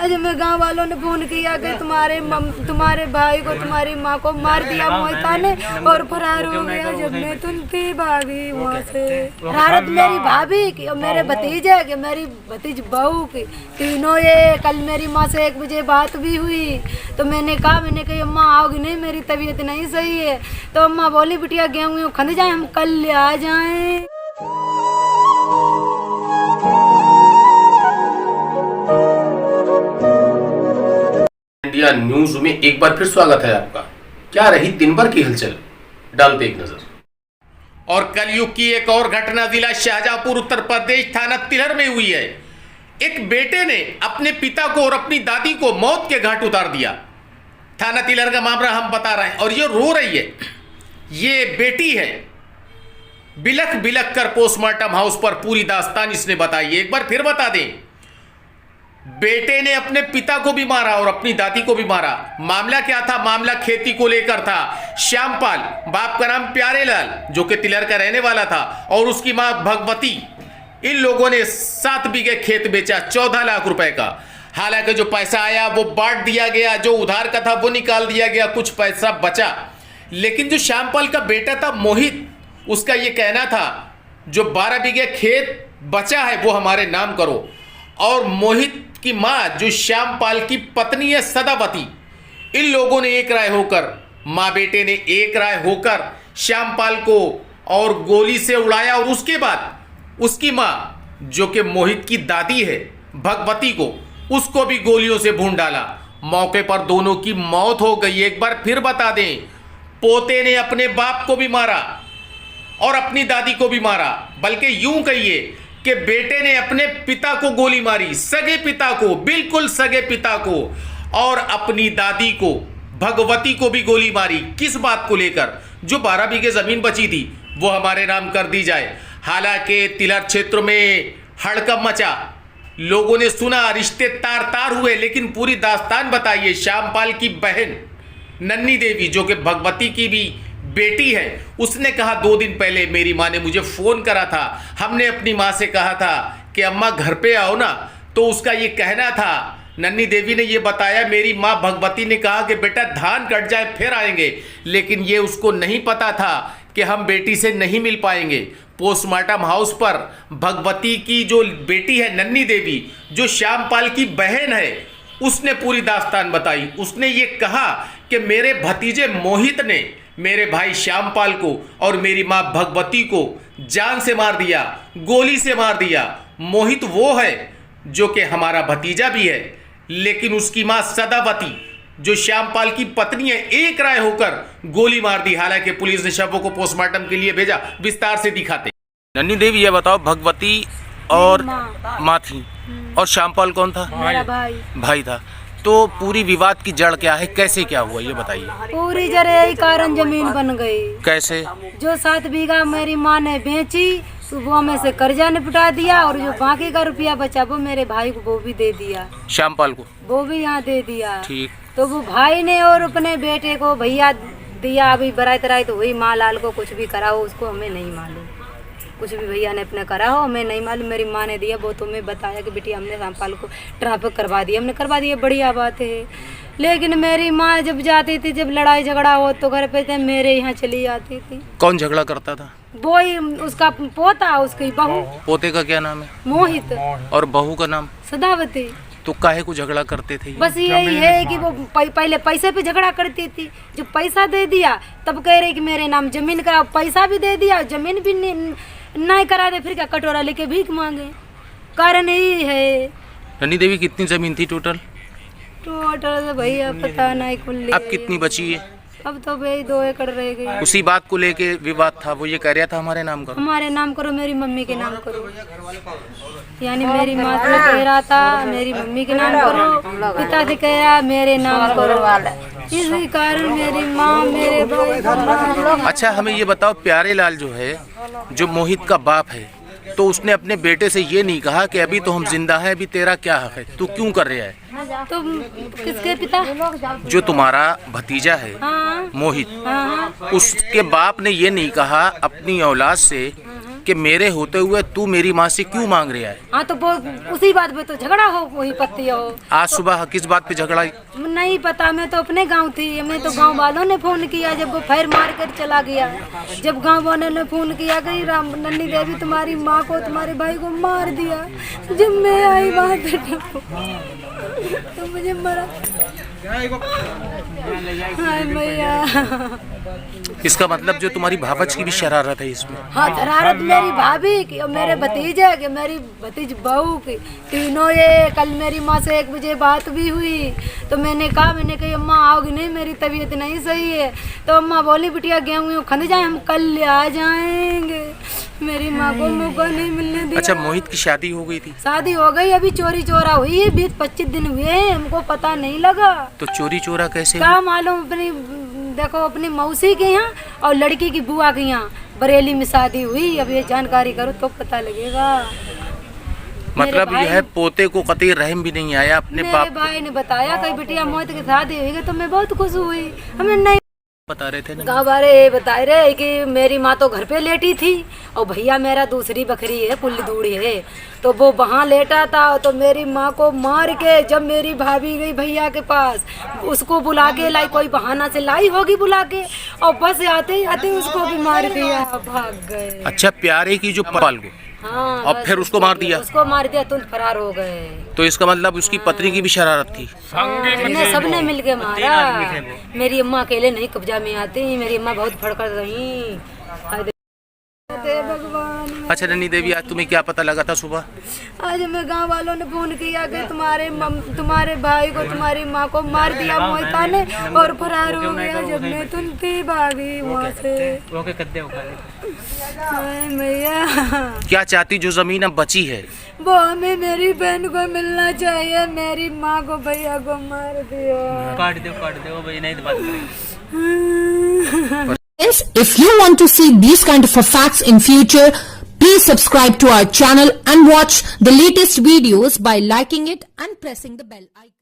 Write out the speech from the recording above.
आज मैं गांव वालों ने फोन किया कि तुम्हारे भाई को तुम्हारी माँ को मार दिया मोहिता ने और फरार हो गया। जब मैं तुमकी भागी वहाँ से भारत मेरी भाभी की और मेरे भतीजे की मेरी भतीज बहू की तीनों ये कल मेरी माँ से 1 बजे बात भी हुई तो मैंने कहा अम्मा आओगी नहीं, मेरी तबीयत नहीं सही है। तो अम्मा बोली बिटिया गेहूँ खंद जाए, हम कल आ जाएं। इंडिया न्यूज में एक बार फिर स्वागत है आपका। क्या रही दिन भर की हलचल, डालते एक नजर। और कलयुग की एक और घटना जिला शाहजहांपुर उत्तर प्रदेश थाना तिलहर में हुई है। एक बेटे ने अपने पिता को और अपनी दादी को मौत के घाट उतार दिया। थाना तिलहर का मामला हम बता रहे हैं और ये रो रही है। ये बेटी है, बिलख बिलख कर पोस्टमार्टम हाउस पर पूरी दास्तान इसने बताई। एक बार फिर बता दें, बेटे ने अपने पिता को भी मारा और अपनी दादी को भी मारा। मामला क्या था? मामला खेती को लेकर था। श्यामपाल, बाप का नाम प्यारेलाल, जो कि तिलहर का रहने वाला था, और उसकी मां भगवती, इन लोगों ने 7 बीघे खेत बेचा 14 लाख रुपए का। हालांकि जो पैसा आया वो बांट दिया गया, जो उधार का था वो निकाल दिया गया, कुछ पैसा बचा। लेकिन जो श्यामपाल का बेटा था मोहित, उसका ये कहना था जो 12 बीघे खेत बचा है वो हमारे नाम करो। और मोहित की मां जो श्यामपाल की पत्नी है सदावती, इन लोगों ने एक राय होकर, मां बेटे ने एक राय होकर श्यामपाल को और गोली से उड़ाया और उसके बाद उसकी मां जो कि मोहित की दादी है भगवती को, उसको भी गोलियों से भून डाला। मौके पर दोनों की मौत हो गई। एक बार फिर बता दें, पोते ने अपने बाप को भी मारा और अपनी दादी को भी मारा, बल्कि यूं कहिए कि बेटे ने अपने पिता को गोली मारी, सगे पिता को, बिल्कुल सगे पिता को, और अपनी दादी को भगवती को भी गोली मारी। किस बात को लेकर? जो 12 बीघे जमीन बची थी वो हमारे नाम कर दी जाए। हालांकि तिलहर क्षेत्र में हड़कंप मचा, लोगों ने सुना, रिश्ते तार तार हुए, लेकिन पूरी दास्तान बताइए। श्यामपाल की बहन नन्नी देवी जो कि भगवती की भी बेटी है, उसने कहा 2 दिन पहले मेरी माँ ने मुझे फोन करा था, हमने अपनी माँ से कहा था कि अम्मा घर पे आओ ना। तो उसका ये कहना था, नन्नी देवी ने ये बताया, मेरी माँ भगवती ने कहा कि बेटा धान कट जाए फिर आएंगे, लेकिन ये उसको नहीं पता था कि हम बेटी से नहीं मिल पाएंगे। पोस्टमार्टम हाउस पर भगवती की जो बेटी है नन्नी देवी, जो श्यामपाल की बहन है, उसने पूरी दास्तान बताई। उसने ये कहा कि मेरे भतीजे मोहित ने मेरे भाई श्यामपाल को और मेरी मां भगवती को जान से मार दिया, गोली से मार दिया। मोहित वो है जो कि हमारा भतीजा भी है, लेकिन उसकी मां सदावती जो श्यामपाल की पत्नी है, एक राय होकर गोली मार दी। हालांकि पुलिस ने शवों को पोस्टमार्टम के लिए भेजा। विस्तार से दिखाते। नन्नी देवी, ये बताओ, भगवती और माँ थी और श्यामपाल कौन था? मेरा भाई था। तो पूरी विवाद की जड़ क्या है, कैसे क्या हुआ, ये बताइए। पूरी जड़ यही कारण जमीन बन गई। कैसे? जो 7 बीघा मेरी माँ ने बेची, सुबह में से कर्जा निपटा दिया, और जो बाकी का रुपया बचा वो मेरे भाई को वो भी दे दिया, श्यामपाल को वो भी यहाँ दे दिया। ठीक। तो वो भाई ने और अपने बेटे को भैया दिया। अभी बराई तराई तो हुई, माँ लाल को कुछ भी करा हो उसको हमें नहीं मालूम, कुछ भी भैया ने अपने करा हो हमें नहीं मालूम। मेरी माँ ने दिया, वो तुम्हें बताया कि बेटी हमने श्यामपाल को ट्रांसफर करवा दिया, हमने करवा दिया, बढ़िया बात है। लेकिन मेरी माँ जब जाती थी, जब लड़ाई झगड़ा हो तो घर पे थे मेरे यहाँ चली जाती थी। कौन झगड़ा करता था? वो ही उसका पोता, उसकी बहू। पोते का क्या नाम है? मोहित। और बहू का नाम? सदावती। तो काहे को झगड़ा करते थे? बस यही है कि वो पहले पैसे पे झगड़ा करती थी। जो पैसा दे दिया तब कह रही कि मेरे नाम जमीन करा, पैसा भी दे दिया, जमीन भी नहीं करा दे, फिर क्या कटोरा लेके भीख मांगे। कारण यही है। नन्नी देवी, कितनी जमीन थी टोटल? टोटल भैया पता नहीं कुल। अब कितनी बची है? अब तो भाई 2 एकड़ रह गई। उसी बात को लेके विवाद था, वो ये कह रहा था हमारे नाम करो, हमारे नाम करो, मेरी मम्मी के नाम करो। यानी मेरी माँ से कह रहा था मेरी मम्मी के नाम करो, पिता से कह रहा मेरे नाम करो। इसी कारण मेरी माँ मेरे भाई। अच्छा, हमें ये बताओ, प्यारेलाल जो है, जो मोहित का बाप है, तो उसने अपने बेटे से ये नहीं कहा कि अभी तो हम जिंदा हैं, अभी तेरा क्या हक है, तू क्यों कर रहा है? तो किसके पिता? जो तुम्हारा भतीजा है। हाँ। मोहित। हाँ। उसके बाप ने ये नहीं कहा अपनी औलाद से कि मेरे होते हुए तू मेरी माँ से क्यों मांग रहा है? हाँ तो वो उसी बात पे तो झगड़ा हो, वही पत्ती हो। आज सुबह किस बात पे झगड़ा? नहीं पता, मैं तो अपने गांव थी, हमें तो गांव वालों ने फोन किया जब वो फायर मार कर चला गया। जब गांव वालों ने फोन किया कि नन्नी देवी तुम्हारी माँ को तुम्हारे भाई को मार दिया, जब मैं आई वहाँ तो मुझे मरा। हाय मैया। इसका मतलब जो तुम्हारी भावच की भी शरारत है इसमें? हाँ शरारत मेरी भाभी की और मेरे भतीजे की, मेरी भतीज बहू की, तीनों। ये कल मेरी माँ से 1 बजे बात भी हुई तो मैंने कही अम्मा आओगी नहीं, मेरी तबीयत नहीं सही है। तो अम्मा बोली बिटिया गेहूँ खंद जाए, हम कल आ जाएंगे। मेरी माँ को मौका नहीं मिलने दिया। अच्छा, मोहित की शादी हो गई थी? शादी हो गई, अभी चोरी चोरा हुई है, 20-25 दिन हुए, हमको पता नहीं लगा। तो चोरी चोरा कैसे? क्या मालूम, अपनी देखो अपनी मौसी के यहाँ और लड़की की बुआ के यहाँ बरेली में शादी हुई। अब ये जानकारी करो तो पता लगेगा। मतलब यह है पोते को कतई रहम भी नहीं आया अपने मेरे भाई ने बताया कहीं बिटिया मोहित की शादी हुई, तो मैं बहुत खुश हुई। हमें नहीं बता रहे थे ना, गाँव वाले बता रहे कि मेरी माँ तो घर पे लेटी थी और भैया मेरा दूसरी बकरी है, पुल्ली दूड़ी है, तो वो वहाँ लेटा था। तो मेरी माँ को मार के जब मेरी भाभी गई भैया के पास, उसको बुला के लाई, कोई बहाना से लाई होगी बुला के, और बस आते आते उसको भी मार दिया, भाग गए। अच्छा, प्यारे की जो पाल को? हाँ, और फिर उसको मार दिया? उसको मार दिया, तुरंत फरार हो गए। तो इसका मतलब उसकी पत्नी की भी शरारत थी? सबने मिलके मारा। मेरी अम्मा अकेले नहीं कब्जा में आती, मेरी अम्मा बहुत फड़कर रही। भगवान। अच्छा नन्नी देवी, आज तुम्हें क्या पता लगा था सुबह? आज हमें गांव वालों ने फोन किया कि तुम्हारे भाई को तुम्हारी माँ को मार दिया मोहिता ने और फरार हो गया। जब मैं तुमती भागी वहाँ से। मैया, क्या चाहती जो जमीन अब बची है? वो हमें मेरी बहन को मिलना चाहिए, मेरी माँ को भैया को मार दिया। काट दो भाई, नहीं तो बात करेंगे। If you want to see these kind of facts in future, please subscribe to our channel and watch the latest videos by liking it and pressing the bell icon.